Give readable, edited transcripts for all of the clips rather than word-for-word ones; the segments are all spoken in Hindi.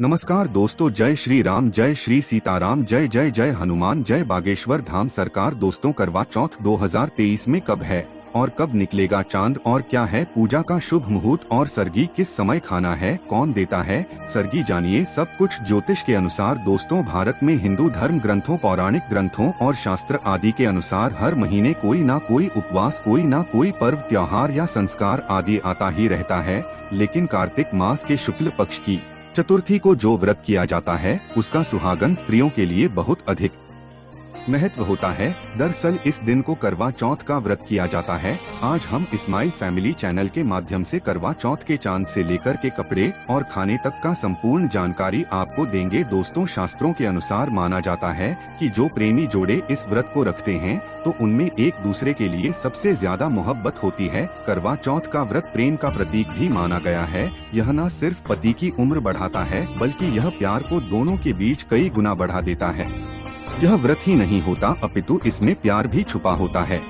नमस्कार दोस्तों, जय श्री राम, जय श्री सीताराम, जय जय जय हनुमान, जय बागेश्वर धाम सरकार। दोस्तों, करवा चौथ 2023 में कब है और कब निकलेगा चांद और क्या है पूजा का शुभ मुहूर्त और सरगी किस समय खाना है, कौन देता है सरगी, जानिए सब कुछ ज्योतिष के अनुसार। दोस्तों, भारत में हिंदू धर्म ग्रंथों, पौराणिक ग्रंथों और शास्त्र आदि के अनुसार हर महीने कोई ना कोई उपवास, कोई ना कोई पर्व, त्योहार या संस्कार आदि आता ही रहता है। लेकिन कार्तिक मास के शुक्ल पक्ष की चतुर्थी को जो व्रत किया जाता है उसका सुहागन स्त्रियों के लिए बहुत अधिक महत्व होता है। दरअसल इस दिन को करवा चौथ का व्रत किया जाता है। आज हम इस्माइल फैमिली चैनल के माध्यम से करवा चौथ के चांद से लेकर के कपड़े और खाने तक का संपूर्ण जानकारी आपको देंगे। दोस्तों, शास्त्रों के अनुसार माना जाता है कि जो प्रेमी जोड़े इस व्रत को रखते हैं तो उनमें एक दूसरे के लिए सबसे ज्यादा मोहब्बत होती है। करवा चौथ का व्रत प्रेम का प्रतीक भी माना गया है। यह न सिर्फ पति की उम्र बढ़ाता है बल्कि यह प्यार को दोनों के बीच कई गुना बढ़ा देता है। यह व्रत ही नहीं होता अपितु इसमें प्यार भी छुपा होता है।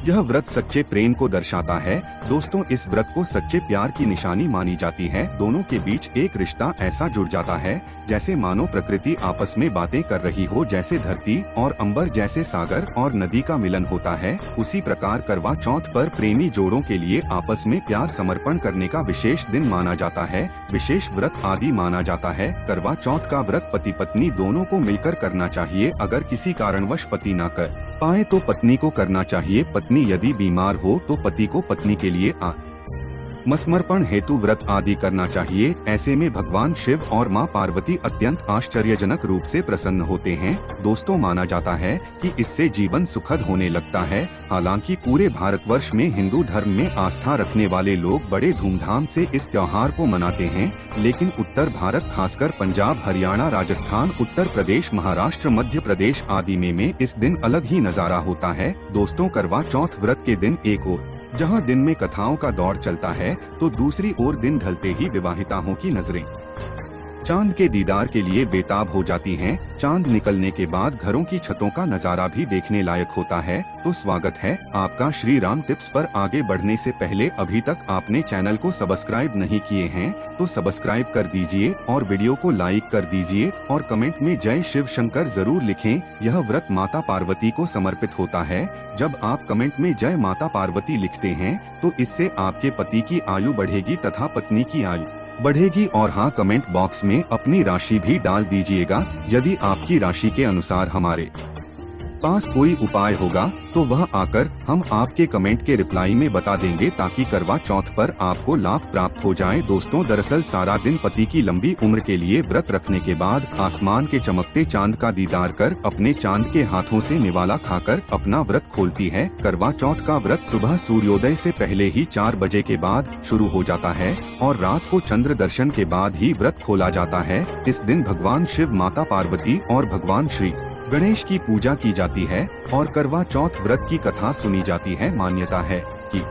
यह व्रत सच्चे प्रेम को दर्शाता है। दोस्तों, इस व्रत को सच्चे प्यार की निशानी मानी जाती है। दोनों के बीच एक रिश्ता ऐसा जुड़ जाता है जैसे मानो प्रकृति आपस में बातें कर रही हो, जैसे धरती और अंबर, जैसे सागर और नदी का मिलन होता है। उसी प्रकार करवा चौथ पर प्रेमी जोड़ों के लिए आपस में प्यार समर्पण करने का विशेष दिन माना जाता है, विशेष व्रत आदि माना जाता है। करवा चौथ का व्रत पति पत्नी दोनों को मिलकर करना चाहिए। अगर किसी कारणवश पति न कर पाए तो पत्नी को करना चाहिए। पत्नी यदि बीमार हो तो पति को पत्नी के लिए समर्पण हेतु व्रत आदि करना चाहिए। ऐसे में भगवान शिव और मां पार्वती अत्यंत आश्चर्यजनक रूप से प्रसन्न होते हैं। दोस्तों, माना जाता है कि इससे जीवन सुखद होने लगता है। हालांकि पूरे भारतवर्ष में हिंदू धर्म में आस्था रखने वाले लोग बड़े धूमधाम से इस त्योहार को मनाते हैं, लेकिन उत्तर भारत खासकर पंजाब, हरियाणा, राजस्थान, उत्तर प्रदेश, महाराष्ट्र, मध्य प्रदेश आदि में इस दिन अलग ही नजारा होता है। दोस्तों, करवा चौथ व्रत के दिन एक और जहां दिन में कथाओं का दौर चलता है तो दूसरी ओर दिन ढलते ही विवाहिताओं की नजरें चांद के दीदार के लिए बेताब हो जाती हैं। चांद निकलने के बाद घरों की छतों का नजारा भी देखने लायक होता है। तो स्वागत है आपका श्री राम टिप्स पर। आगे बढ़ने से पहले अभी तक आपने चैनल को सब्सक्राइब नहीं किए हैं तो सब्सक्राइब कर दीजिए और वीडियो को लाइक कर दीजिए और कमेंट में जय शिव शंकर जरूर लिखें। यह व्रत माता पार्वती को समर्पित होता है। जब आप कमेंट में जय माता पार्वती लिखते हैं तो इससे आपके पति की आयु बढ़ेगी तथा पत्नी की आयु बढ़ेगी। और हाँ, कमेंट बॉक्स में अपनी राशि भी डाल दीजिएगा। यदि आपकी राशि के अनुसार हमारे पास कोई उपाय होगा तो वह आकर हम आपके कमेंट के रिप्लाई में बता देंगे ताकि करवा चौथ पर आपको लाभ प्राप्त हो जाए। दोस्तों, दरअसल सारा दिन पति की लंबी उम्र के लिए व्रत रखने के बाद आसमान के चमकते चांद का दीदार कर अपने चांद के हाथों से निवाला खाकर अपना व्रत खोलती है। करवा चौथ का व्रत सुबह सूर्योदय से पहले ही 4 बजे के बाद शुरू हो जाता है और रात को चंद्र दर्शन के बाद ही व्रत खोला जाता है। इस दिन भगवान शिव, माता पार्वती और भगवान श्री गणेश की पूजा की जाती है और करवा चौथ व्रत की कथा सुनी जाती है। मान्यता है कि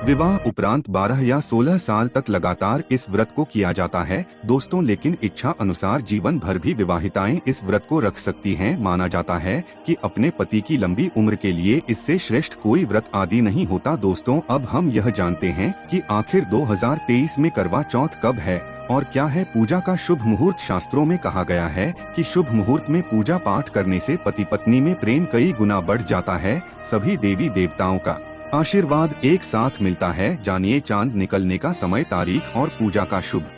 विवाह उपरांत 12 या 16 साल तक लगातार इस व्रत को किया जाता है। दोस्तों, लेकिन इच्छा अनुसार जीवन भर भी विवाहिताएं इस व्रत को रख सकती हैं। माना जाता है कि अपने पति की लंबी उम्र के लिए इससे श्रेष्ठ कोई व्रत आदि नहीं होता। दोस्तों, अब हम यह जानते हैं कि आखिर 2023 में करवा चौथ कब है और क्या है पूजा का शुभ मुहूर्त। शास्त्रों में कहा गया है कि शुभ मुहूर्त में पूजा पाठ करने से पति पत्नी में प्रेम कई गुना बढ़ जाता है। सभी देवी देवताओं का आशीर्वाद एक साथ मिलता है। जानिए चांद निकलने का समय, तारीख और पूजा का शुभ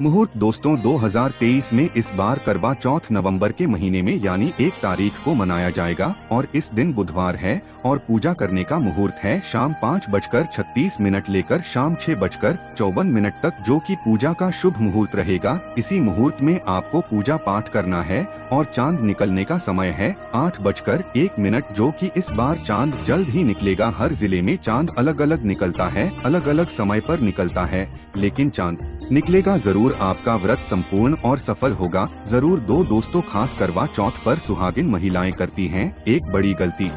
मुहूर्त। दोस्तों, 2023 में इस बार करवा चौथ नवंबर के महीने में यानी 1 तारीख को मनाया जाएगा और इस दिन बुधवार है और पूजा करने का मुहूर्त है शाम 5:36 लेकर शाम 6:54 तक, जो कि पूजा का शुभ मुहूर्त रहेगा। इसी मुहूर्त में आपको पूजा पाठ करना है और चांद निकलने का समय है 8:01, जो कि इस बार चांद जल्द ही निकलेगा। हर जिले में चांद अलग अलग निकलता है, अलग अलग समय पर निकलता है, लेकिन चांद निकलेगा जरूर। आपका व्रत संपूर्ण और सफल होगा जरूर। दोस्तों, खास करवा चौथ पर सुहागिन महिलाएं करती हैं एक बड़ी गलती,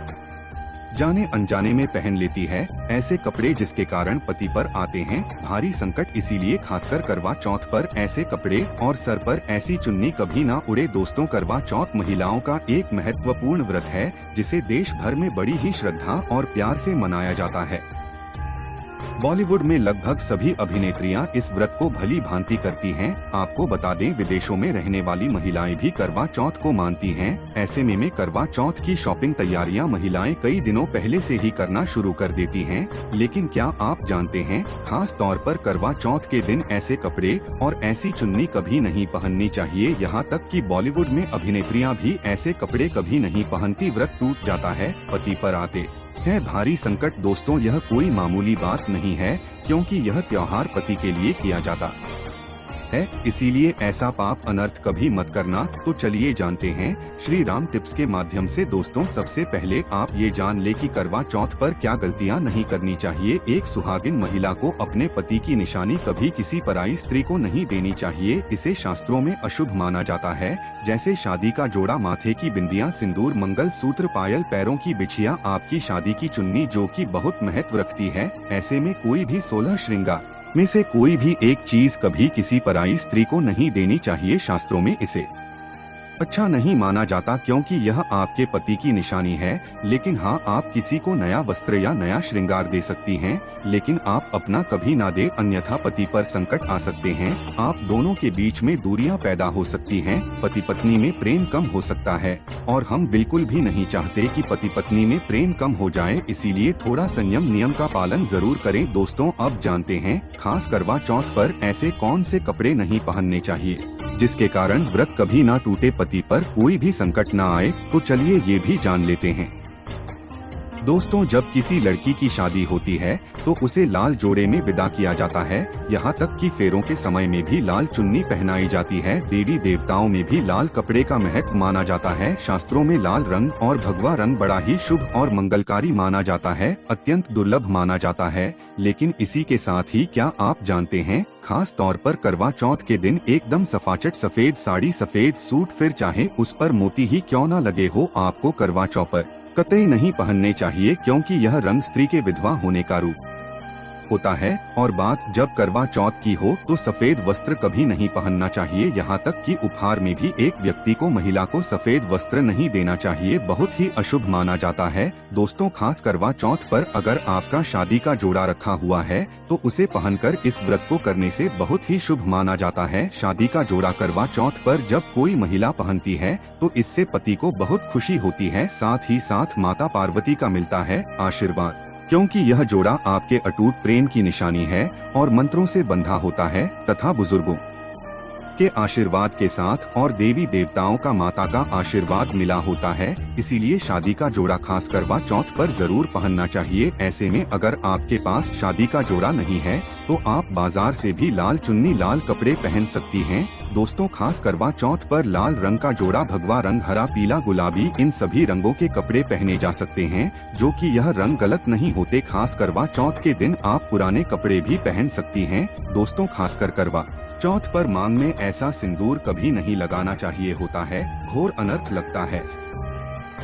जाने अनजाने में पहन लेती है ऐसे कपड़े जिसके कारण पति पर आते हैं भारी संकट। इसीलिए खासकर करवा चौथ पर ऐसे कपड़े और सर पर ऐसी चुन्नी कभी ना उड़े। दोस्तों, करवा चौथ महिलाओं का एक महत्वपूर्ण व्रत है जिसे देश भर में बड़ी ही श्रद्धा और प्यार से मनाया जाता है। बॉलीवुड में लगभग सभी अभिनेत्रियां इस व्रत को भली भांति करती हैं। आपको बता दें, विदेशों में रहने वाली महिलाएं भी करवा चौथ को मानती हैं। ऐसे में करवा चौथ की शॉपिंग तैयारियां महिलाएं कई दिनों पहले से ही करना शुरू कर देती हैं। लेकिन क्या आप जानते हैं, खास तौर पर करवा चौथ के दिन ऐसे कपड़े और ऐसी चुन्नी कभी नहीं पहननी चाहिए। यहाँ तक कि बॉलीवुड में अभिनेत्रियां भी ऐसे कपड़े कभी नहीं पहनती। व्रत टूट जाता है, पति पर आते है भारी संकट। दोस्तों, यह कोई मामूली बात नहीं है, क्योंकि यह त्योहार पति के लिए किया जाता है, इसीलिए ऐसा पाप अनर्थ कभी मत करना। तो चलिए जानते हैं श्री राम टिप्स के माध्यम से। दोस्तों, सबसे पहले आप ये जान ले कि करवा चौथ पर क्या गलतियां नहीं करनी चाहिए। एक सुहागिन महिला को अपने पति की निशानी कभी किसी पराई स्त्री को नहीं देनी चाहिए। इसे शास्त्रों में अशुभ माना जाता है, जैसे शादी का जोड़ा, माथे की बिंदियां, सिंदूर, मंगल सूत्र, पायल, पैरों की बिछिया, आपकी शादी की चुन्नी, जो कि बहुत महत्व रखती है। ऐसे में कोई भी 16 श्रृंगार में से कोई भी एक चीज कभी किसी पराई स्त्री को नहीं देनी चाहिए। शास्त्रों में इसे अच्छा नहीं माना जाता, क्योंकि यह आपके पति की निशानी है। लेकिन हाँ, आप किसी को नया वस्त्र या नया श्रृंगार दे सकती हैं, लेकिन आप अपना कभी ना दे, अन्यथा पति पर संकट आ सकते हैं। आप दोनों के बीच में दूरियां पैदा हो सकती हैं, पति पत्नी में प्रेम कम हो सकता है, और हम बिल्कुल भी नहीं चाहते कि पति पत्नी में प्रेम कम हो जाए। इसीलिए थोड़ा संयम, नियम का पालन जरूर करें। दोस्तों, अब जानते हैं खास करवा चौथ पर ऐसे कौन से कपड़े नहीं पहनने चाहिए जिसके कारण व्रत कभी ना टूटे, पति पर कोई भी संकट ना आए। तो चलिए ये भी जान लेते हैं। दोस्तों, जब किसी लड़की की शादी होती है तो उसे लाल जोड़े में विदा किया जाता है। यहाँ तक कि फेरों के समय में भी लाल चुन्नी पहनाई जाती है। देवी देवताओं में भी लाल कपड़े का महत्व माना जाता है। शास्त्रों में लाल रंग और भगवा रंग बड़ा ही शुभ और मंगलकारी माना जाता है, अत्यंत दुर्लभ माना जाता है। लेकिन इसी के साथ ही क्या आप जानते हैं, खास तौर पर करवा चौथ के दिन एकदम सफाचट सफेद साड़ी, सफेद सूट, फिर चाहे उस पर मोती ही क्यों न लगे हो, आपको करवा चौथ पर कतई नहीं पहनने चाहिए, क्योंकि यह रंग स्त्री के विधवा होने का रूप होता है। और बात जब करवा चौथ की हो तो सफेद वस्त्र कभी नहीं पहनना चाहिए। यहाँ तक कि उपहार में भी एक व्यक्ति को महिला को सफेद वस्त्र नहीं देना चाहिए, बहुत ही अशुभ माना जाता है। दोस्तों, खास करवा चौथ पर अगर आपका शादी का जोड़ा रखा हुआ है तो उसे पहनकर इस व्रत को करने से बहुत ही शुभ माना जाता है। शादी का जोड़ा करवा चौथ पर जब कोई महिला पहनती है तो इससे पति को बहुत खुशी होती है, साथ ही साथ माता पार्वती का मिलता है आशीर्वाद, क्योंकि यह जोड़ा आपके अटूट प्रेम की निशानी है और मंत्रों से बंधा होता है तथा बुजुर्गों के आशीर्वाद के साथ और देवी देवताओं का, माता का आशीर्वाद मिला होता है। इसीलिए शादी का जोड़ा खास करवा चौथ पर जरूर पहनना चाहिए। ऐसे में अगर आपके पास शादी का जोड़ा नहीं है तो आप बाजार से भी लाल चुन्नी, लाल कपड़े पहन सकती हैं। दोस्तों, खास करवा चौथ पर लाल रंग का जोड़ा, भगवा रंग, हरा, पीला, गुलाबी, इन सभी रंगों के कपड़े पहने जा सकते हैं, जो कि यह रंग गलत नहीं होते। खास करवा चौथ के दिन आप पुराने कपड़े भी पहन सकती हैं। दोस्तों, खासकर करवा चौथ पर मांग में ऐसा सिंदूर कभी नहीं लगाना चाहिए, होता है घोर अनर्थ लगता है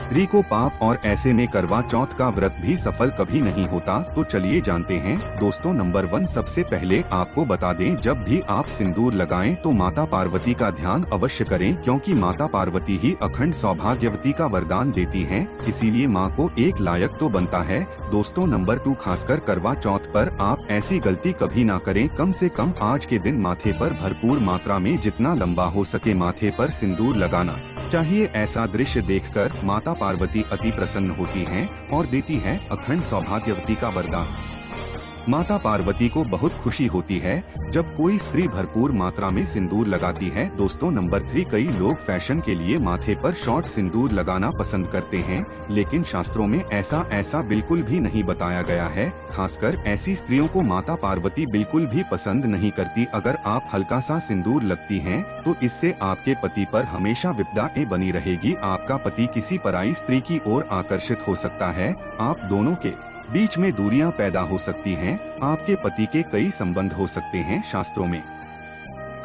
स्त्री को पाप, और ऐसे में करवा चौथ का व्रत भी सफल कभी नहीं होता। तो चलिए जानते हैं। दोस्तों, नंबर 1, सबसे पहले आपको बता दें, जब भी आप सिंदूर लगाएं तो माता पार्वती का ध्यान अवश्य करें, क्योंकि माता पार्वती ही अखंड सौभाग्यवती का वरदान देती हैं। इसीलिए मां को एक लायक तो बनता है। दोस्तों, नंबर 2, खासकर करवा चौथ पर आप ऐसी गलती कभी ना करें। कम से कम आज के दिन माथे पर भरपूर मात्रा में जितना लंबा हो सके माथे पर सिंदूर लगाना चाहिए। ऐसा दृश्य देखकर माता पार्वती अति प्रसन्न होती हैं और देती हैं अखंड सौभाग्यवती का वरदान। माता पार्वती को बहुत खुशी होती है जब कोई स्त्री भरपूर मात्रा में सिंदूर लगाती है। दोस्तों, नंबर 3, कई लोग फैशन के लिए माथे पर शॉर्ट सिंदूर लगाना पसंद करते हैं, लेकिन शास्त्रों में ऐसा बिल्कुल भी नहीं बताया गया है। खासकर ऐसी स्त्रियों को माता पार्वती बिल्कुल भी पसंद नहीं करती। अगर आप हल्का सा सिंदूर लगती हैं तो इससे आपके पति पर हमेशा विपदाएं बनी रहेगी। आपका पति किसी पराई स्त्री की ओर आकर्षित हो सकता है, आप दोनों के बीच में दूरियां पैदा हो सकती हैं, आपके पति के कई संबंध हो सकते हैं। शास्त्रों में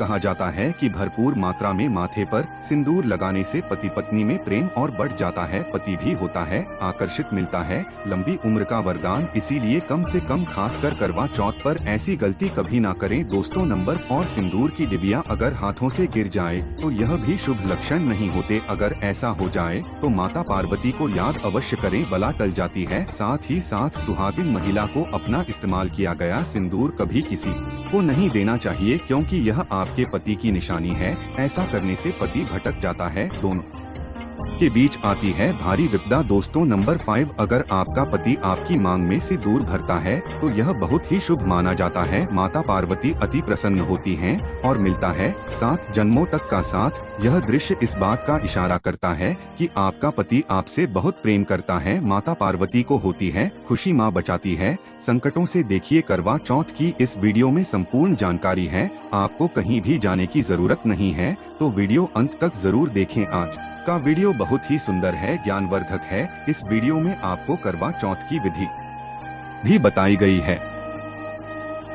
कहा जाता है कि भरपूर मात्रा में माथे पर सिंदूर लगाने से पति पत्नी में प्रेम और बढ़ जाता है, पति भी होता है आकर्षित, मिलता है लंबी उम्र का वरदान। इसीलिए कम से कम खासकर करवा चौथ पर ऐसी गलती कभी ना करें दोस्तों। नंबर 4, सिंदूर की डिबिया अगर हाथों से गिर जाए तो यह भी शुभ लक्षण नहीं होते। अगर ऐसा हो जाए तो माता पार्वती को याद अवश्य करें, बला टल जाती है। साथ ही साथ सुहागिन महिला को अपना इस्तेमाल किया गया सिंदूर कभी किसी को नहीं देना चाहिए, क्योंकि यह आपके पति की निशानी है। ऐसा करने से पति भटक जाता है, दोनों के बीच आती है भारी विपदा दोस्तों। नंबर 5, अगर आपका पति आपकी मांग में से दूर भरता है तो यह बहुत ही शुभ माना जाता है। माता पार्वती अति प्रसन्न होती हैं और मिलता है 7 जन्मों तक का साथ। यह दृश्य इस बात का इशारा करता है कि आपका पति आपसे बहुत प्रेम करता है। माता पार्वती को होती है खुशी, माँ बचाती है संकटों से। देखिए करवा चौथ की इस वीडियो में संपूर्ण जानकारी है, आपको कहीं भी जाने की जरूरत नहीं है, तो वीडियो अंत तक जरूर देखें। आज का वीडियो बहुत ही सुंदर है, ज्ञानवर्धक है। इस वीडियो में आपको करवा चौथ की विधि भी बताई गई है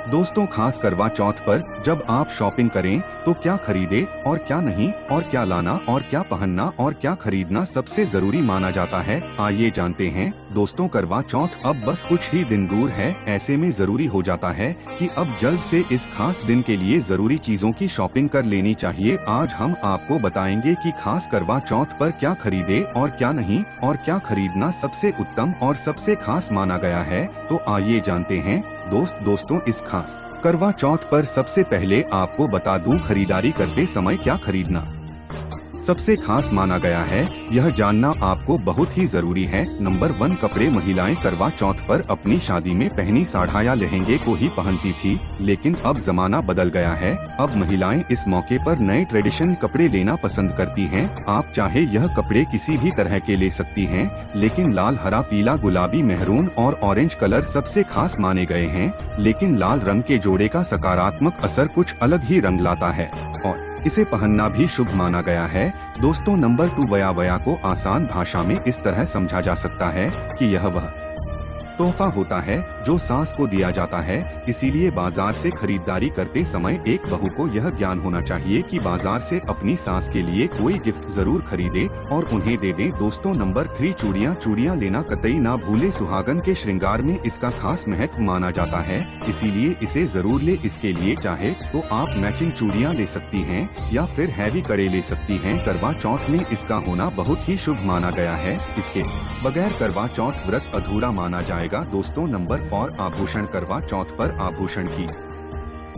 दोस्तों। खास करवा चौथ पर जब आप शॉपिंग करें तो क्या खरीदे और क्या नहीं, और क्या लाना और क्या पहनना और क्या खरीदना सबसे जरूरी माना जाता है, आइए जानते हैं दोस्तों। करवा चौथ अब बस कुछ ही दिन दूर है, ऐसे में जरूरी हो जाता है कि अब जल्द से इस खास दिन के लिए जरूरी चीजों की शॉपिंग कर लेनी चाहिए। आज हम आपको बताएंगे कि खास करवा चौथ पर क्या खरीदे और क्या नहीं, और क्या खरीदना सबसे उत्तम और सबसे खास माना गया है, तो आइए जानते हैं दोस्तों इस खास करवा चौथ पर सबसे पहले आपको बता दूं, खरीदारी करते समय क्या खरीदना सबसे खास माना गया है, यह जानना आपको बहुत ही जरूरी है। नंबर 1, कपड़े। महिलाएं करवा चौथ पर अपनी शादी में पहनी साढ़ा या लहंगे को ही पहनती थी, लेकिन अब जमाना बदल गया है। अब महिलाएं इस मौके पर नए ट्रेडिशनल कपड़े लेना पसंद करती हैं। आप चाहे यह कपड़े किसी भी तरह के ले सकती हैं, लेकिन लाल, हरा, पीला, गुलाबी, मेहरून और ऑरेंज कलर सबसे खास माने गए हैं। लेकिन लाल रंग के जोड़े का सकारात्मक असर कुछ अलग ही रंग लाता है और इसे पहनना भी शुभ माना गया है दोस्तों। नंबर 2, वया को आसान भाषा में इस तरह समझा जा सकता है कि यह वह तोहफा होता है जो सास को दिया जाता है। इसीलिए बाजार से खरीदारी करते समय एक बहू को यह ज्ञान होना चाहिए कि बाजार से अपनी सास के लिए कोई गिफ्ट जरूर खरीदे और उन्हें दे दें दोस्तों। नंबर 3, चूड़ियाँ लेना कतई ना भूले, सुहागन के श्रृंगार में इसका खास महत्व माना जाता है, इसीलिए इसे जरूर ले। इसके लिए चाहे तो आप मैचिंग चूड़ियाँ ले सकती हैं या फिर हैवी कड़े ले सकती हैं। करवा चौथ में इसका होना बहुत ही शुभ माना गया है, इसके बगैर करवा चौथ व्रत अधूरा माना जाएगा दोस्तों। नंबर 4, आभूषण। करवा चौथ पर आभूषण की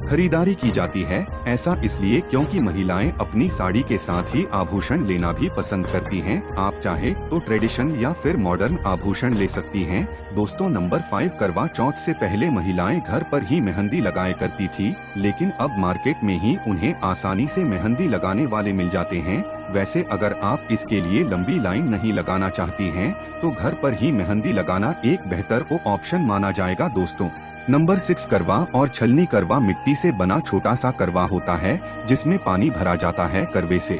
खरीदारी की जाती है, ऐसा इसलिए क्योंकि महिलाएं अपनी साड़ी के साथ ही आभूषण लेना भी पसंद करती हैं। आप चाहे तो ट्रेडिशनल या फिर मॉडर्न आभूषण ले सकती हैं दोस्तों। नंबर 5, करवा चौथ से पहले महिलाएं घर पर ही मेहंदी लगाया करती थी, लेकिन अब मार्केट में ही उन्हें आसानी से मेहंदी लगाने वाले मिल जाते हैं। वैसे अगर आप इसके लिए लंबी लाइन नहीं लगाना चाहती हैं, तो घर पर ही मेहंदी लगाना एक बेहतर ऑप्शन माना जाएगा दोस्तों। नंबर 6, करवा और छलनी। करवा मिट्टी से बना छोटा सा करवा होता है जिसमें पानी भरा जाता है। करवे से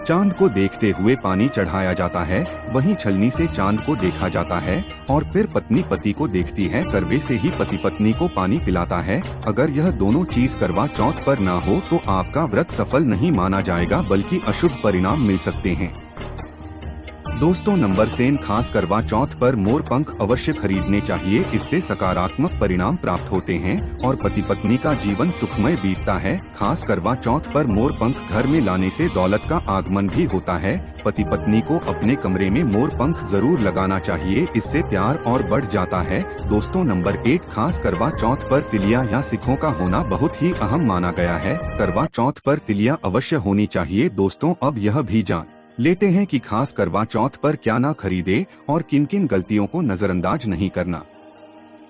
चांद को देखते हुए पानी चढ़ाया जाता है, वहीं छलनी से चांद को देखा जाता है और फिर पत्नी पति को देखती है। करवे से ही पति पत्नी को पानी पिलाता है। अगर यह दोनों चीज करवा चौथ पर ना हो तो आपका व्रत सफल नहीं माना जाएगा, बल्कि अशुभ परिणाम मिल सकते हैं दोस्तों। नंबर 7, खास करवा चौथ पर मोर पंख अवश्य खरीदने चाहिए, इससे सकारात्मक परिणाम प्राप्त होते हैं और पति पत्नी का जीवन सुखमय बीतता है। खास करवा चौथ पर मोर पंख घर में लाने से दौलत का आगमन भी होता है। पति पत्नी को अपने कमरे में मोर पंख जरूर लगाना चाहिए, इससे प्यार और बढ़ जाता है दोस्तों। नंबर 8, खास करवा चौथ पर तिलिया या सिक्कों का होना बहुत ही अहम माना गया है। करवा चौथ पर तिलिया अवश्य होनी चाहिए दोस्तों। अब यह भी जान लेते हैं कि खास करवा चौथ पर क्या ना खरीदे और किन किन गलतियों को नजरअंदाज नहीं करना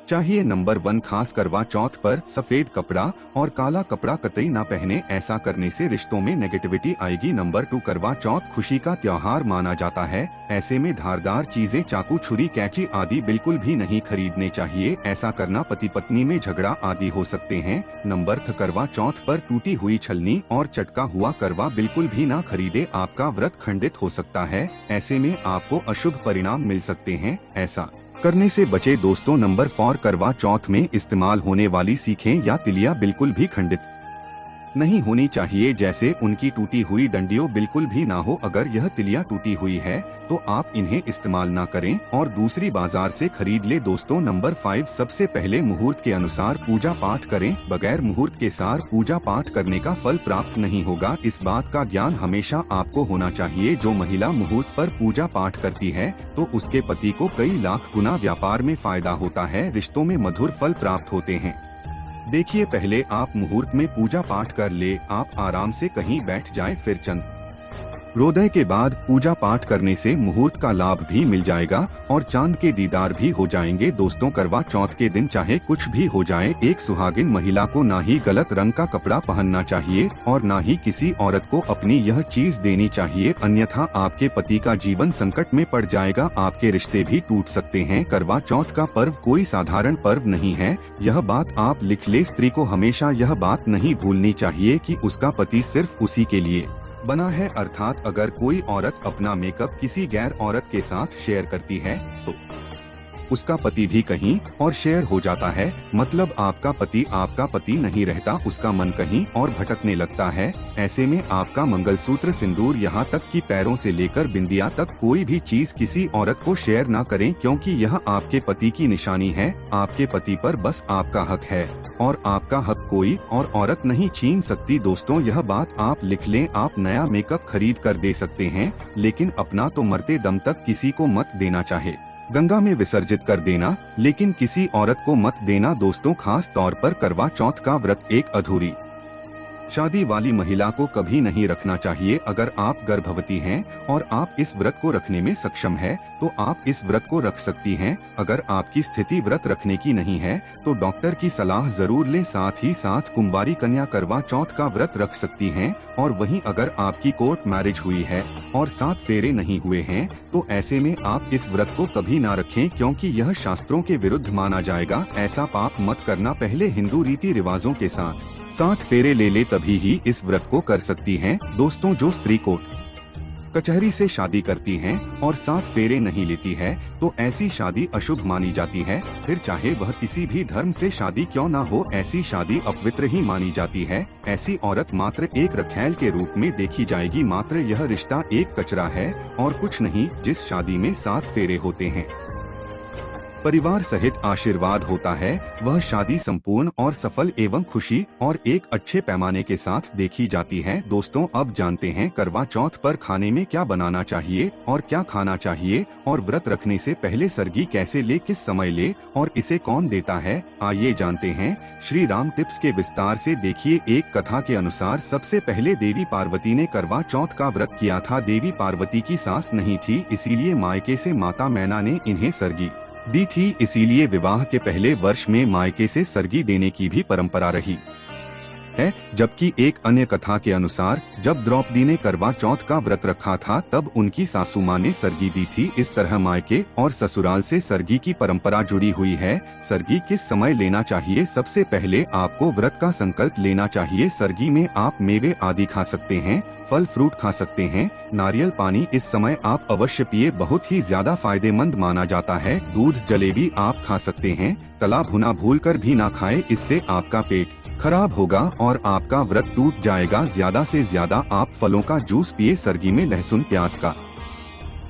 चाहिए। नंबर 1, खास करवा चौथ पर सफेद कपड़ा और काला कपड़ा कतई ना पहने, ऐसा करने से रिश्तों में नेगेटिविटी आएगी। नंबर 2, करवा चौथ खुशी का त्योहार माना जाता है, ऐसे में धारदार चीजें, चाकू, छुरी, कैंची आदि बिल्कुल भी नहीं खरीदने चाहिए, ऐसा करना पति पत्नी में झगड़ा आदि हो सकते हैं। नंबर 3, करवा चौथ पर टूटी हुई छलनी और चटका हुआ करवा बिल्कुल भी ना खरीदे, आपका व्रत खंडित हो सकता है, ऐसे में आपको अशुभ परिणाम मिल सकते हैं, ऐसा करने से बचे दोस्तों। नंबर 4, करवा चौथ में इस्तेमाल होने वाली सीखें या तिलिया बिल्कुल भी खंडित नहीं होनी चाहिए, जैसे उनकी टूटी हुई डंडियों बिल्कुल भी ना हो। अगर यह तिलियां टूटी हुई है तो आप इन्हें इस्तेमाल ना करें और दूसरी बाजार से खरीद ले। दोस्तों नंबर 5, सबसे पहले मुहूर्त के अनुसार पूजा पाठ करें। बगैर मुहूर्त के साथ पूजा पाठ करने का फल प्राप्त नहीं होगा। इस बात का ज्ञान हमेशा आपको होना चाहिए। जो महिला मुहूर्त पर पूजा पाठ करती है तो उसके पति को कई लाख गुना व्यापार में फायदा होता है, रिश्तों में मधुर फल प्राप्त होते हैं। देखिए, पहले आप मुहूर्त में पूजा पाठ कर ले, आप आराम से कहीं बैठ जाएं, फिर चंद रोदय के बाद पूजा पाठ करने से मुहूर्त का लाभ भी मिल जाएगा और चांद के दीदार भी हो जाएंगे। दोस्तों करवा चौथ के दिन चाहे कुछ भी हो जाए, एक सुहागिन महिला को ना ही गलत रंग का कपड़ा पहनना चाहिए और ना ही किसी औरत को अपनी यह चीज देनी चाहिए, अन्यथा आपके पति का जीवन संकट में पड़ जाएगा, आपके रिश्ते भी टूट सकते हैं। करवा चौथ का पर्व कोई साधारण पर्व नहीं है, यह बात आप लिख ले। स्त्री को हमेशा यह बात नहीं भूलनी चाहिए कि उसका पति सिर्फ उसी के लिए बना है, अर्थात अगर कोई औरत अपना मेकअप किसी गैर औरत के साथ शेयर करती है तो उसका पति भी कहीं और शेयर हो जाता है, मतलब आपका पति नहीं रहता, उसका मन कहीं और भटकने लगता है। ऐसे में आपका मंगलसूत्र, सिंदूर, यहाँ तक कि पैरों से लेकर बिंदिया तक कोई भी चीज किसी औरत को शेयर ना करें, क्योंकि यह आपके पति की निशानी है। आपके पति पर बस आपका हक है और आपका हक कोई और औरत नहीं छीन सकती। दोस्तों यह बात आप लिख लें। आप नया मेकअप खरीद कर दे सकते हैं, लेकिन अपना तो मरते दम तक किसी को मत देना, चाहे गंगा में विसर्जित कर देना, लेकिन किसी औरत को मत देना। दोस्तों खास तौर पर करवा चौथ का व्रत एक अधूरी शादी वाली महिला को कभी नहीं रखना चाहिए। अगर आप गर्भवती हैं और आप इस व्रत को रखने में सक्षम है तो आप इस व्रत को रख सकती हैं। अगर आपकी स्थिति व्रत रखने की नहीं है तो डॉक्टर की सलाह जरूर लें। साथ ही साथ कुंवारी कन्या करवा चौथ का व्रत रख सकती हैं। और वहीं अगर आपकी कोर्ट मैरिज हुई है और 7 फेरे नहीं हुए हैं तो ऐसे में आप इस व्रत को कभी ना रखें, क्योंकि यह शास्त्रों के विरुद्ध माना जाएगा। ऐसा पाप मत करना। पहले हिंदू रीति रिवाजों के साथ 7 फेरे ले तभी ही इस व्रत को कर सकती हैं। दोस्तों जो स्त्री कोर्ट कचहरी से शादी करती हैं और 7 फेरे नहीं लेती है तो ऐसी शादी अशुभ मानी जाती है। फिर चाहे वह किसी भी धर्म से शादी क्यों ना हो, ऐसी शादी अपवित्र ही मानी जाती है। ऐसी औरत मात्र एक रखैल के रूप में देखी जाएगी। मात्र यह रिश्ता एक कचरा है और कुछ नहीं। जिस शादी में 7 फेरे होते हैं, परिवार सहित आशीर्वाद होता है, वह शादी संपूर्ण और सफल एवं खुशी और एक अच्छे पैमाने के साथ देखी जाती है। दोस्तों अब जानते हैं करवा चौथ पर खाने में क्या बनाना चाहिए और क्या खाना चाहिए, और व्रत रखने से पहले सरगी कैसे ले, किस समय ले और इसे कौन देता है। आइए जानते हैं श्री राम टिप्स के विस्तार से। देखिए, एक कथा के अनुसार सबसे पहले देवी पार्वती ने करवा चौथ का व्रत किया था। देवी पार्वती की सास नहीं थी, इसीलिए मायके से माता मैना ने इन्हें सरगी दी थी। इसीलिए विवाह के पहले वर्ष में मायके से सरगी देने की भी परंपरा रही है। जबकि एक अन्य कथा के अनुसार जब द्रौपदी ने करवा चौथ का व्रत रखा था तब उनकी सासू माँ ने सरगी दी थी। इस तरह मायके और ससुराल से सरगी की परंपरा जुड़ी हुई है। सरगी किस समय लेना चाहिए? सबसे पहले आपको व्रत का संकल्प लेना चाहिए। सरगी में आप मेवे आदि खा सकते हैं, फल फ्रूट खा सकते हैं, नारियल पानी इस समय आप अवश्य पिए, बहुत ही ज्यादा फायदेमंद माना जाता है। दूध जलेबी आप खा सकते हैं, तला भुना भूलकर भी ना खाएं, इससे आपका पेट खराब होगा और आपका व्रत टूट जाएगा। ज्यादा से ज्यादा आप फलों का जूस पिए। सरगी में लहसुन प्याज का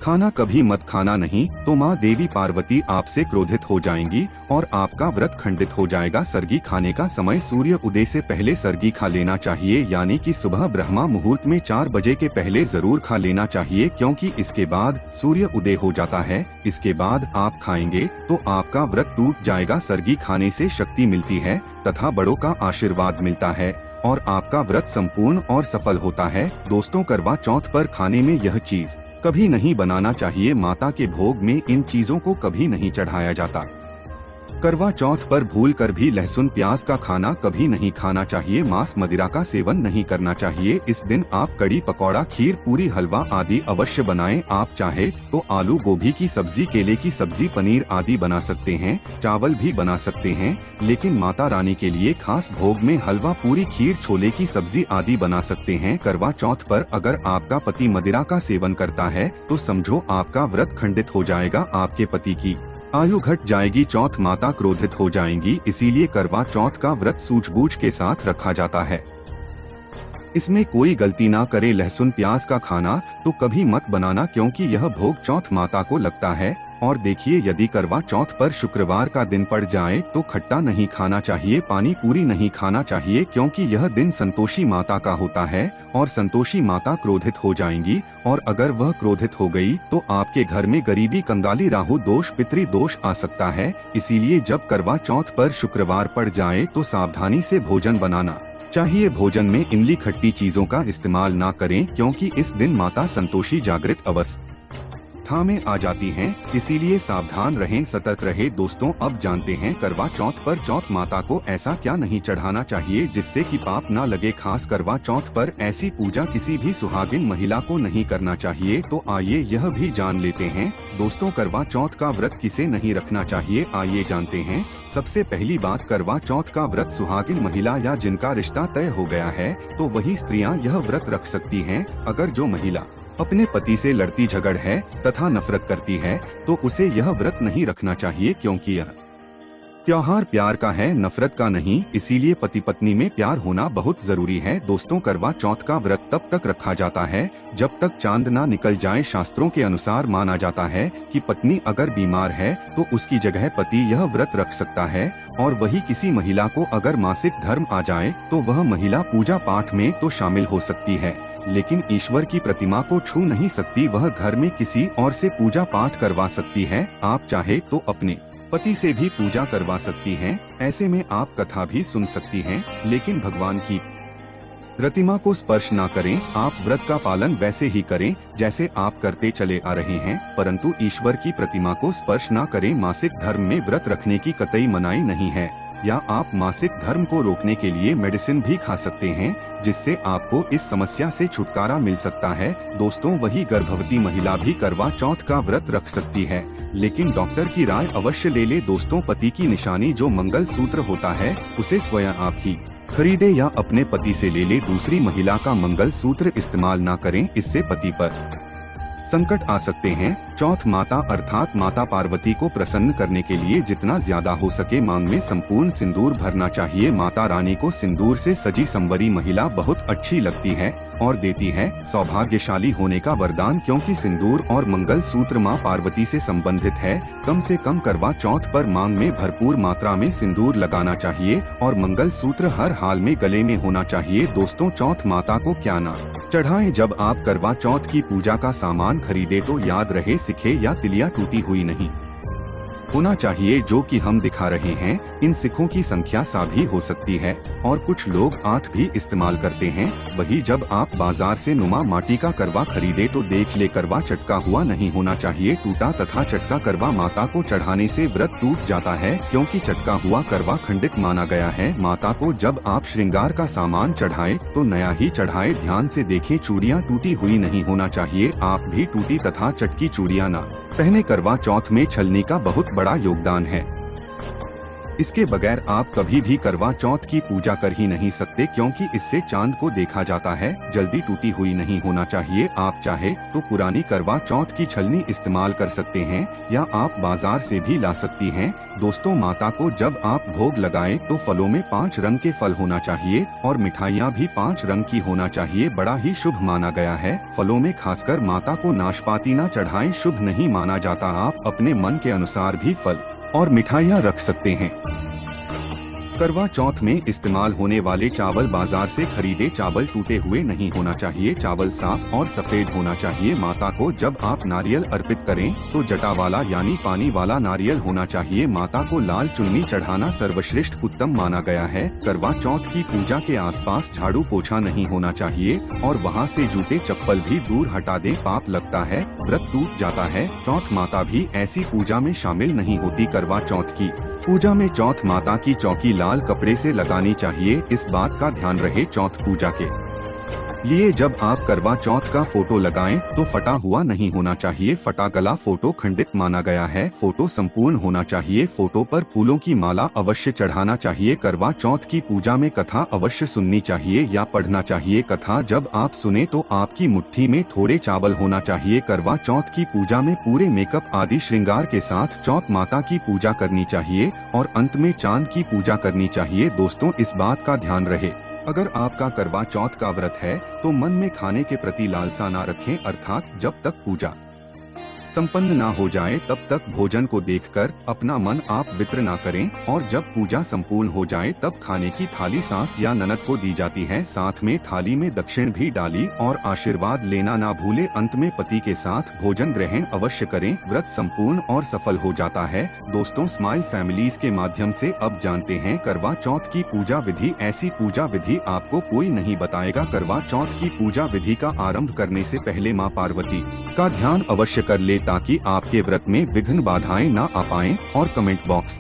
खाना कभी मत खाना, नहीं तो माँ देवी पार्वती आपसे क्रोधित हो जाएंगी और आपका व्रत खंडित हो जाएगा। सरगी खाने का समय सूर्य उदय से पहले सरगी खा लेना चाहिए, यानी कि सुबह ब्रह्मा मुहूर्त में 4 बजे के पहले जरूर खा लेना चाहिए, क्योंकि इसके बाद सूर्य उदय हो जाता है। इसके बाद आप खाएंगे तो आपका व्रत टूट जाएगा। सरगी खाने से शक्ति मिलती है तथा बड़ों का आशीर्वाद मिलता है और आपका व्रत संपूर्ण और सफल होता है। दोस्तों करवा चौथ पर खाने में यह चीज कभी नहीं बनाना चाहिए। माता के भोग में इन चीजों को कभी नहीं चढ़ाया जाता। करवा चौथ पर भूलकर भी लहसुन प्याज का खाना कभी नहीं खाना चाहिए। मांस मदिरा का सेवन नहीं करना चाहिए। इस दिन आप कड़ी पकौड़ा, खीर, पूरी, हलवा आदि अवश्य बनाएं। आप चाहे तो आलू गोभी की सब्जी, केले की सब्जी, पनीर आदि बना सकते हैं, चावल भी बना सकते हैं, लेकिन माता रानी के लिए खास भोग में हलवा, पूरी, खीर, छोले की सब्जी आदि बना सकते हैं। करवा चौथ पर अगर आपका पति मदिरा का सेवन करता है तो समझो आपका व्रत खंडित हो जाएगा, आपके पति की आयु घट जाएगी, चौथ माता क्रोधित हो जाएंगी। इसीलिए करवा चौथ का व्रत सूझबूझ के साथ रखा जाता है। इसमें कोई गलती ना करे। लहसुन प्याज का खाना तो कभी मत बनाना, क्योंकि यह भोग चौथ माता को लगता है। और देखिए, यदि करवा चौथ पर शुक्रवार का दिन पड़ जाए तो खट्टा नहीं खाना चाहिए, पानी पूरी नहीं खाना चाहिए, क्योंकि यह दिन संतोषी माता का होता है और संतोषी माता क्रोधित हो जाएंगी। और अगर वह क्रोधित हो गई तो आपके घर में गरीबी, कंगाली, राहु दोष, पितृ दोष आ सकता है। इसीलिए जब करवा चौथ पर शुक्रवार पड़ जाए तो सावधानी से भोजन बनाना चाहिए। भोजन में इमली खट्टी चीजों का इस्तेमाल ना करें, क्योंकि इस दिन माता संतोषी जागृत अवस्था में आ जाती हैं। इसीलिए सावधान रहें, सतर्क रहे। दोस्तों, अब जानते हैं करवा चौथ पर चौथ माता को ऐसा क्या नहीं चढ़ाना चाहिए जिससे कि पाप ना लगे। खास करवा चौथ पर ऐसी पूजा किसी भी सुहागिन महिला को नहीं करना चाहिए। तो आइए यह भी जान लेते हैं। दोस्तों, करवा चौथ का व्रत किसे नहीं रखना चाहिए, आइए जानते हैं। सबसे पहली बात, करवा चौथ का व्रत सुहागिन महिला या जिनका रिश्ता तय हो गया है तो वही स्त्रियां यह व्रत रख सकती हैं। अगर जो महिला अपने पति से लड़ती झगड़ है तथा नफरत करती है तो उसे यह व्रत नहीं रखना चाहिए, क्योंकि यह त्योहार प्यार का है, नफरत का नहीं। इसीलिए पति पत्नी में प्यार होना बहुत जरूरी है। दोस्तों, करवा चौथ का व्रत तब तक रखा जाता है जब तक चांद ना निकल जाए। शास्त्रों के अनुसार माना जाता है कि पत्नी अगर बीमार है तो उसकी जगह पति यह व्रत रख सकता है। और वही किसी महिला को अगर मासिक धर्म आ जाए तो वह महिला पूजा पाठ में तो शामिल हो सकती है, लेकिन ईश्वर की प्रतिमा को छू नहीं सकती। वह घर में किसी और से पूजा पाठ करवा सकती है। आप चाहे तो अपने पति से भी पूजा करवा सकती हैं। ऐसे में आप कथा भी सुन सकती हैं, लेकिन भगवान की प्रतिमा को स्पर्श ना करें। आप व्रत का पालन वैसे ही करें जैसे आप करते चले आ रहे हैं, परंतु ईश्वर की प्रतिमा को स्पर्श ना करें। मासिक धर्म में व्रत रखने की कतई मनाही नहीं है। या आप मासिक धर्म को रोकने के लिए मेडिसिन भी खा सकते हैं, जिससे आपको इस समस्या से छुटकारा मिल सकता है। दोस्तों, वही गर्भवती महिला भी करवा चौथ का व्रत रख सकती है, लेकिन डॉक्टर की राय अवश्य ले ले। दोस्तों, पति की निशानी जो मंगल सूत्र होता है उसे स्वयं आप ही खरीदे या अपने पति से ले ले। दूसरी महिला का मंगल सूत्र इस्तेमाल ना करें, इससे पति पर संकट आ सकते हैं। चौथ माता अर्थात माता पार्वती को प्रसन्न करने के लिए जितना ज्यादा हो सके मांग में संपूर्ण सिंदूर भरना चाहिए। माता रानी को सिंदूर से सजी संवरी महिला बहुत अच्छी लगती है और देती है सौभाग्यशाली होने का वरदान, क्योंकि सिंदूर और मंगल सूत्र मां पार्वती से संबंधित है। कम से कम करवा चौथ पर मांग में भरपूर मात्रा में सिंदूर लगाना चाहिए और मंगल सूत्र हर हाल में गले में होना चाहिए। दोस्तों, चौथ माता को क्या ना चढ़ाएं। जब आप करवा चौथ की पूजा का सामान खरीदे तो याद रहे सिक्के या तिलियां टूटी हुई नहीं होना चाहिए, जो कि हम दिखा रहे हैं। इन सिक्कों की संख्या 7 भी हो सकती है और कुछ लोग 8 भी इस्तेमाल करते हैं। वही जब आप बाजार से नुमा माटी का करवा खरीदे तो देख ले करवा चटका हुआ नहीं होना चाहिए। टूटा तथा चटका करवा माता को चढ़ाने से व्रत टूट जाता है, क्योंकि चटका हुआ करवा खंडित माना गया है। माता को जब आप श्रृंगार का सामान चढ़ाएं तो नया ही चढ़ाएं। ध्यान से देखें, चूड़ियां टूटी हुई नहीं होना चाहिए। आप भी टूटी तथा चटकी चूड़ियां ना पहने। करवा चौथ में छलनी का बहुत बड़ा योगदान है। इसके बगैर आप कभी भी करवा चौथ की पूजा कर ही नहीं सकते, क्योंकि इससे चांद को देखा जाता है। जल्दी टूटी हुई नहीं होना चाहिए। आप चाहे तो पुरानी करवा चौथ की छलनी इस्तेमाल कर सकते हैं या आप बाजार से भी ला सकती हैं। दोस्तों, माता को जब आप भोग लगाएं तो फलों में 5 रंग के फल होना चाहिए और मिठाइयाँ भी 5 रंग की होना चाहिए। बड़ा ही शुभ माना गया है। फलों में खासकर माता को नाशपाती ना चढ़ाएं, शुभ नहीं माना जाता। आप अपने मन के अनुसार भी फल और मिठाइयाँ रख सकते हैं। करवा चौथ में इस्तेमाल होने वाले चावल बाजार से खरीदे चावल टूटे हुए नहीं होना चाहिए। चावल साफ और सफेद होना चाहिए। माता को जब आप नारियल अर्पित करें तो जटा वाला यानी पानी वाला नारियल होना चाहिए। माता को लाल चुन्नी चढ़ाना सर्वश्रेष्ठ उत्तम माना गया है। करवा चौथ की पूजा के आसपास झाड़ू पोछा नहीं होना चाहिए और वहाँ से जूते चप्पल भी दूर हटा दें, पाप लगता है, व्रत टूट जाता है। चौथ माता भी ऐसी पूजा में शामिल नहीं होती। करवा चौथ की पूजा में चौथ माता की चौकी लाल कपड़े से लगानी चाहिए। इस बात का ध्यान रहे। चौथ पूजा के लिए जब आप करवा चौथ का फोटो लगाएं तो फटा हुआ नहीं होना चाहिए। फटा गला फोटो खंडित माना गया है। फोटो संपूर्ण होना चाहिए। फोटो पर फूलों की माला अवश्य चढ़ाना चाहिए। करवा चौथ की पूजा में कथा अवश्य सुननी चाहिए या पढ़ना चाहिए। कथा जब आप सुने तो आपकी मुट्ठी में थोड़े चावल होना चाहिए। करवा चौथ की पूजा में पूरे मेकअप आदि श्रृंगार के साथ चौथ माता की पूजा करनी चाहिए और अंत में चांद की पूजा करनी चाहिए। दोस्तों, इस बात का ध्यान रहे अगर आपका करवा चौथ का व्रत है तो मन में खाने के प्रति लालसा ना रखें, अर्थात जब तक पूजा संपन्न ना हो जाए तब तक भोजन को देखकर अपना मन आप वित्र ना करें, और जब पूजा संपूर्ण हो जाए तब खाने की थाली सास या ननद को दी जाती है। साथ में थाली में दक्षिण भी डाली और आशीर्वाद लेना ना भूले। अंत में पति के साथ भोजन ग्रहण अवश्य करें। व्रत संपूर्ण और सफल हो जाता है। दोस्तों, स्माइल फैमिलीज के माध्यम से अब जानते हैं करवा चौथ की पूजा विधि। ऐसी पूजा विधि आपको कोई नहीं बताएगा। करवा चौथ की पूजा विधि का आरंभ करने से पहले मां पार्वती का ध्यान अवश्य कर ले, ताकि आपके व्रत में विघ्न बाधाएं ना आ पाएं। और कमेंट बॉक्स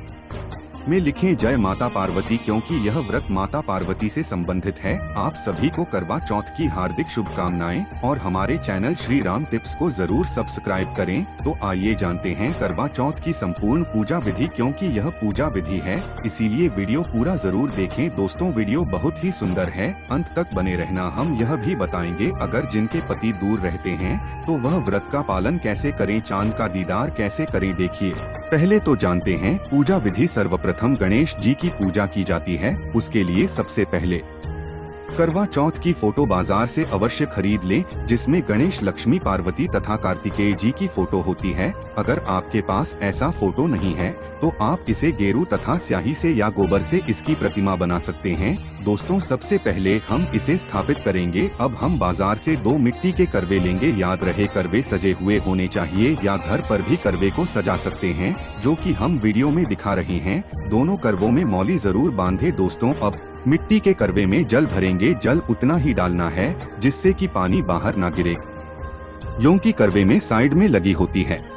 में लिखें जय माता पार्वती, क्योंकि यह व्रत माता पार्वती से संबंधित है। आप सभी को करवा चौथ की हार्दिक शुभकामनाएं, और हमारे चैनल श्री राम टिप्स को जरूर सब्सक्राइब करें। तो आइए जानते हैं करवा चौथ की संपूर्ण पूजा विधि। क्योंकि यह पूजा विधि है, इसीलिए वीडियो पूरा जरूर देखें। दोस्तों, वीडियो बहुत ही सुंदर है, अंत तक बने रहना। हम यह भी बताएंगे अगर जिनके पति दूर रहते हैं तो वह व्रत का पालन कैसे करें, चांद का दीदार कैसे करें। देखिए, पहले तो जानते हैं पूजा विधि। सर्वप्रथम गणेश जी की पूजा की जाती है। उसके लिए सबसे पहले करवा चौथ की फोटो बाजार से अवश्य खरीद लें, जिसमें गणेश, लक्ष्मी, पार्वती तथा कार्तिकेय जी की फोटो होती है। अगर आपके पास ऐसा फोटो नहीं है तो आप इसे गेरू तथा स्याही से या गोबर से इसकी प्रतिमा बना सकते हैं। दोस्तों, सबसे पहले हम इसे स्थापित करेंगे। अब हम बाजार से 2 मिट्टी के करवे लेंगे। याद रहे, करवे सजे हुए होने चाहिए, या घर पर भी करवे को सजा सकते हैं, जो कि हम वीडियो में दिखा रहे हैं। दोनों करवों में मौली जरूर बांधे। दोस्तों, अब मिट्टी के करवे में जल भरेंगे। जल उतना ही डालना है जिससे कि पानी बाहर ना गिरे, यों करवे में साइड में लगी होती है।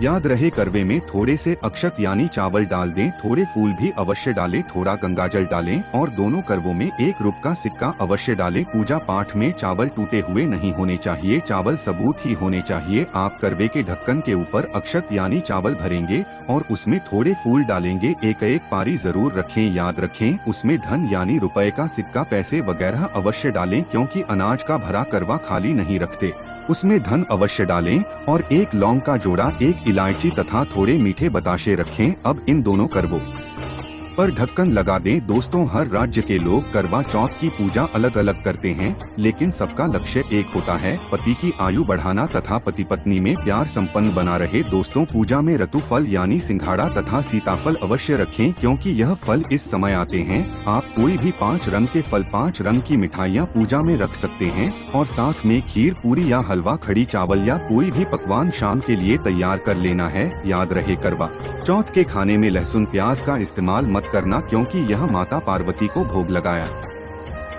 याद रहे, करवे में थोड़े से अक्षत यानी चावल डाल दें। थोड़े फूल भी अवश्य डालें। थोड़ा गंगाजल डालें और दोनों करवों में 1 रुपये का सिक्का अवश्य डालें। पूजा पाठ में चावल टूटे हुए नहीं होने चाहिए, चावल सबूत ही होने चाहिए। आप करवे के ढक्कन के ऊपर अक्षत यानी चावल भरेंगे और उसमें थोड़े फूल डालेंगे। एक पारी जरूर रखें। याद रखें, उसमें धन यानी रुपए का सिक्का, पैसे वगैरह अवश्य डालें, क्योंकि अनाज का भरा करवा खाली नहीं रखते। उसमें धन अवश्य डालें और 1 लौंग का जोड़ा, 1 इलायची तथा थोड़े मीठे बताशे रखें। अब इन दोनों करवों पर ढक्कन लगा दें। दोस्तों, हर राज्य के लोग करवा चौथ की पूजा अलग अलग करते हैं, लेकिन सबका लक्ष्य एक होता है, पति की आयु बढ़ाना तथा पति पत्नी में प्यार संपन्न बना रहे। दोस्तों, पूजा में ऋतु फल यानी सिंघाड़ा तथा सीताफल अवश्य रखें, क्योंकि यह फल इस समय आते हैं। आप कोई भी 5 रंग के फल, 5 रंग की मिठाइयाँ पूजा में रख सकते हैं, और साथ में खीर, पूरी या हलवा, खड़ी चावल या कोई भी पकवान शाम के लिए तैयार कर लेना है। याद रहे, करवा चौथ के खाने में लहसुन प्याज का इस्तेमाल मत करना, क्योंकि यह माता पार्वती को भोग लगाया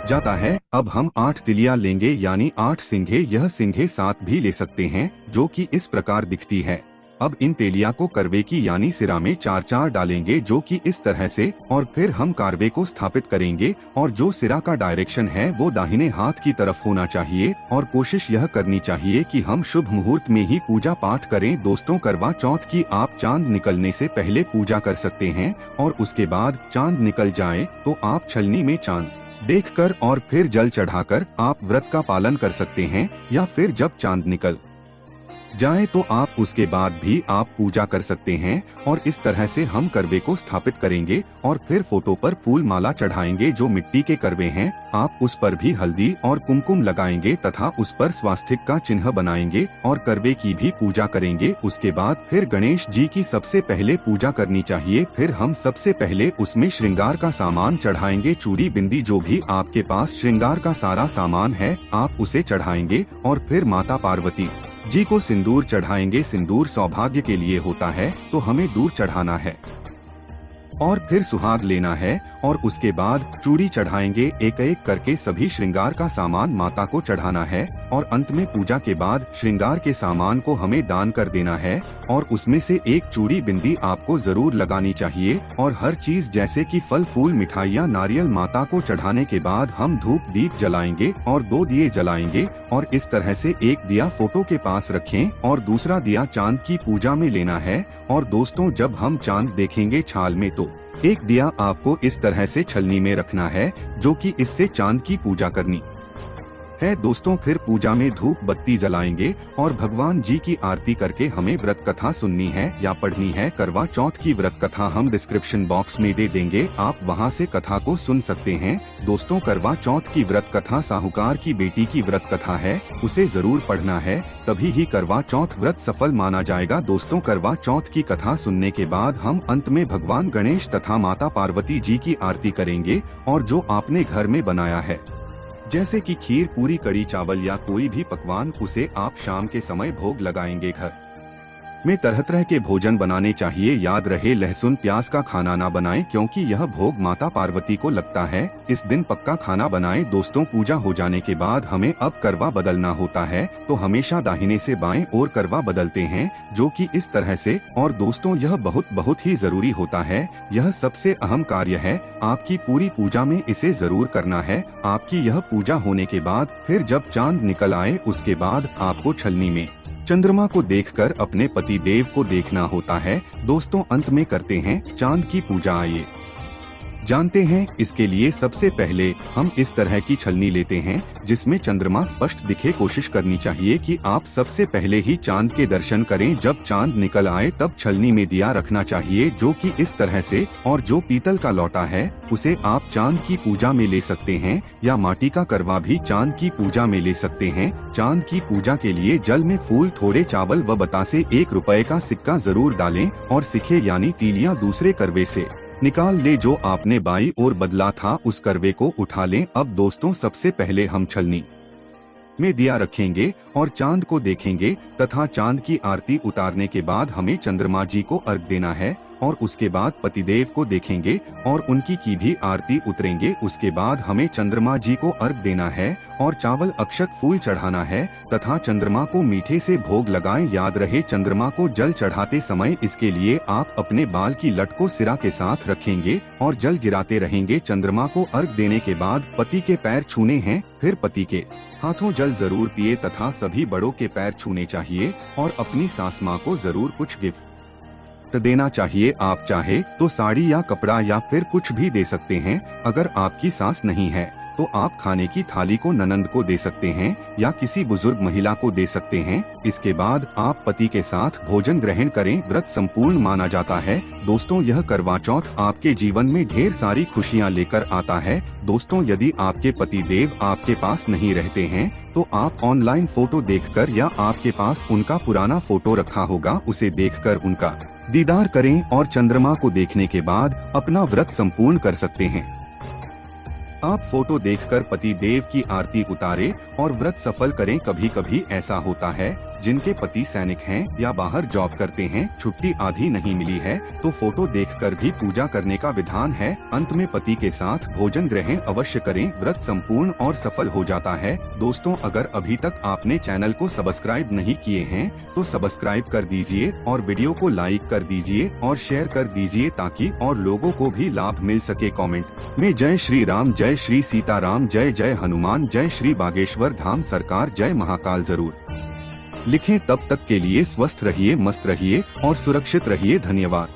जाता है। अब हम 8 तिलियां लेंगे यानी 8 सिंघे। यह सिंघे 7 भी ले सकते हैं, जो कि इस प्रकार दिखती है। अब इन तेलिया को करवे की यानी सिरा में 4-4 डालेंगे, जो कि इस तरह से, और फिर हम कारवे को स्थापित करेंगे। और जो सिरा का डायरेक्शन है वो दाहिने हाथ की तरफ होना चाहिए, और कोशिश यह करनी चाहिए कि हम शुभ मुहूर्त में ही पूजा पाठ करें। दोस्तों, करवा चौथ की आप चांद निकलने से पहले पूजा कर सकते हैं, और उसके बाद चांद निकल जाए तो आप छलनी में चांद देखकर और फिर जल चढ़ाकर आप व्रत का पालन कर सकते हैं, या फिर जब चांद निकल जाए तो आप उसके बाद भी आप पूजा कर सकते हैं। और इस तरह से हम करवे को स्थापित करेंगे और फिर फोटो पर फूल माला चढ़ाएंगे। जो मिट्टी के करवे हैं, आप उस पर भी हल्दी और कुमकुम लगाएंगे तथा उस पर स्वास्तिक का चिन्ह बनाएंगे और करवे की भी पूजा करेंगे। उसके बाद फिर गणेश जी की सबसे पहले पूजा करनी चाहिए। फिर हम सबसे पहले उसमें श्रृंगार का सामान चढ़ाएंगे। चूड़ी, बिंदी, जो भी आपके पास श्रृंगार का सारा सामान है, आप उसे चढ़ाएंगे। और फिर माता पार्वती जी को सिंदूर चढ़ाएंगे। सिंदूर सौभाग्य के लिए होता है, तो हमें दूर चढ़ाना है। और फिर सुहाग लेना है और उसके बाद चूड़ी चढ़ाएंगे। एक एक करके सभी श्रृंगार का सामान माता को चढ़ाना है और अंत में पूजा के बाद श्रृंगार के सामान को हमें दान कर देना है और उसमें से एक चूड़ी बिंदी आपको जरूर लगानी चाहिए। और हर चीज जैसे कि फल फूल मिठाइयाँ नारियल माता को चढ़ाने के बाद हम धूप दीप जलाएंगे और 2 दिए जलाएंगे और इस तरह से एक दिया फोटो के पास रखें और दूसरा दिया चांद की पूजा में लेना है। और दोस्तों जब हम चांद देखेंगे छाल में तो एक दिया आपको इस तरह से छलनी में रखना है जो कि इससे चांद की पूजा करनी है दोस्तों। फिर पूजा में धूप बत्ती जलाएंगे और भगवान जी की आरती करके हमें व्रत कथा सुननी है या पढ़नी है। करवा चौथ की व्रत कथा हम डिस्क्रिप्शन बॉक्स में दे देंगे, आप वहां से कथा को सुन सकते हैं। दोस्तों करवा चौथ की व्रत कथा साहूकार की बेटी की व्रत कथा है, उसे जरूर पढ़ना है, तभी ही करवा चौथ व्रत सफल माना जाएगा। दोस्तों करवा चौथ की कथा सुनने के बाद हम अंत में भगवान गणेश तथा माता पार्वती जी की आरती करेंगे और जो आपने घर में बनाया है जैसे कि खीर, पूरी, कड़ी चावल या कोई भी पकवान, उसे आप शाम के समय भोग लगाएंगे। घर में तरह तरह के भोजन बनाने चाहिए। याद रहे लहसुन प्याज का खाना ना बनाएं क्योंकि यह भोग माता पार्वती को लगता है। इस दिन पक्का खाना बनाएं। दोस्तों पूजा हो जाने के बाद हमें अब करवा बदलना होता है, तो हमेशा दाहिने से बाएं ओर करवा बदलते हैं, जो कि इस तरह से। और दोस्तों यह बहुत ही जरूरी होता है, यह सबसे अहम कार्य है। आपकी पूरी पूजा में इसे जरूर करना है। आपकी यह पूजा होने के बाद फिर जब चांद निकल आए उसके बाद आपको छलनी में चंद्रमा को देखकर अपने पति देव को देखना होता है। दोस्तों अंत में करते हैं चांद की पूजा। आइए जानते हैं इसके लिए। सबसे पहले हम इस तरह की छलनी लेते हैं जिसमें चंद्रमा स्पष्ट दिखे। कोशिश करनी चाहिए कि आप सबसे पहले ही चांद के दर्शन करें। जब चांद निकल आए तब छलनी में दिया रखना चाहिए, जो कि इस तरह से। और जो पीतल का लौटा है उसे आप चांद की पूजा में ले सकते हैं, या माटी का करवा भी चांद की पूजा में ले सकते हैं। चांद की पूजा के लिए जल में फूल, थोड़े चावल व बतासे, 1 रुपए का सिक्का जरूर डालें और सिक्के यानी तीलियां दूसरे करवे से निकाल ले। जो आपने बाई ओर बदला था उस करवे को उठा लें। अब दोस्तों सबसे पहले हम छलनी में दिया रखेंगे और चांद को देखेंगे तथा चांद की आरती उतारने के बाद हमें चंद्रमा जी को अर्घ देना है और उसके बाद पतिदेव को देखेंगे और उनकी की भी आरती उतरेंगे। उसके बाद हमें चंद्रमा जी को अर्घ देना है और चावल, अक्षत, फूल चढ़ाना है तथा चंद्रमा को मीठे से भोग लगाएं। याद रहे चंद्रमा को जल चढ़ाते समय इसके लिए आप अपने बाल की लट को सिरा के साथ रखेंगे और जल गिराते रहेंगे। चंद्रमा को अर्घ देने के बाद पति के पैर छूने हैं, फिर पति के हाथों जल जरूर पिए तथा सभी बड़ों के पैर छूने चाहिए और अपनी सास माँ को जरूर कुछ गिफ्ट देना चाहिए। आप चाहे तो साड़ी या कपड़ा या फिर कुछ भी दे सकते हैं। अगर आपकी सास नहीं है तो आप खाने की थाली को ननंद को दे सकते हैं या किसी बुजुर्ग महिला को दे सकते हैं। इसके बाद आप पति के साथ भोजन ग्रहण करें। व्रत संपूर्ण माना जाता है। दोस्तों यह करवा चौथ आपके जीवन में ढेर सारी खुशियां लेकर आता है। दोस्तों यदि आपके पति देव आपके पास नहीं रहते हैं तो आप ऑनलाइन फोटो देखकर या आपके पास उनका पुराना फोटो रखा होगा उसे देखकर उनका दीदार करें और चंद्रमा को देखने के बाद अपना व्रत संपूर्ण कर सकते हैं। आप फोटो देखकर पति देव की आरती उतारें और व्रत सफल करें। कभी कभी ऐसा होता है जिनके पति सैनिक हैं या बाहर जॉब करते हैं, छुट्टी आधी नहीं मिली है तो फोटो देखकर भी पूजा करने का विधान है। अंत में पति के साथ भोजन ग्रहण अवश्य करें। व्रत संपूर्ण और सफल हो जाता है। दोस्तों अगर अभी तक आपने चैनल को सब्सक्राइब नहीं किए हैं तो सब्सक्राइब कर दीजिए और वीडियो को लाइक कर दीजिए और शेयर कर दीजिए ताकि और लोगों को भी लाभ मिल सके। कमेंट में जय श्री राम, जय श्री सीताराम, जय जय हनुमान, जय श्री बागेश्वर धाम सरकार, जय महाकाल जरूर लिखें। तब तक के लिए स्वस्थ रहिए, मस्त रहिए और सुरक्षित रहिए। धन्यवाद।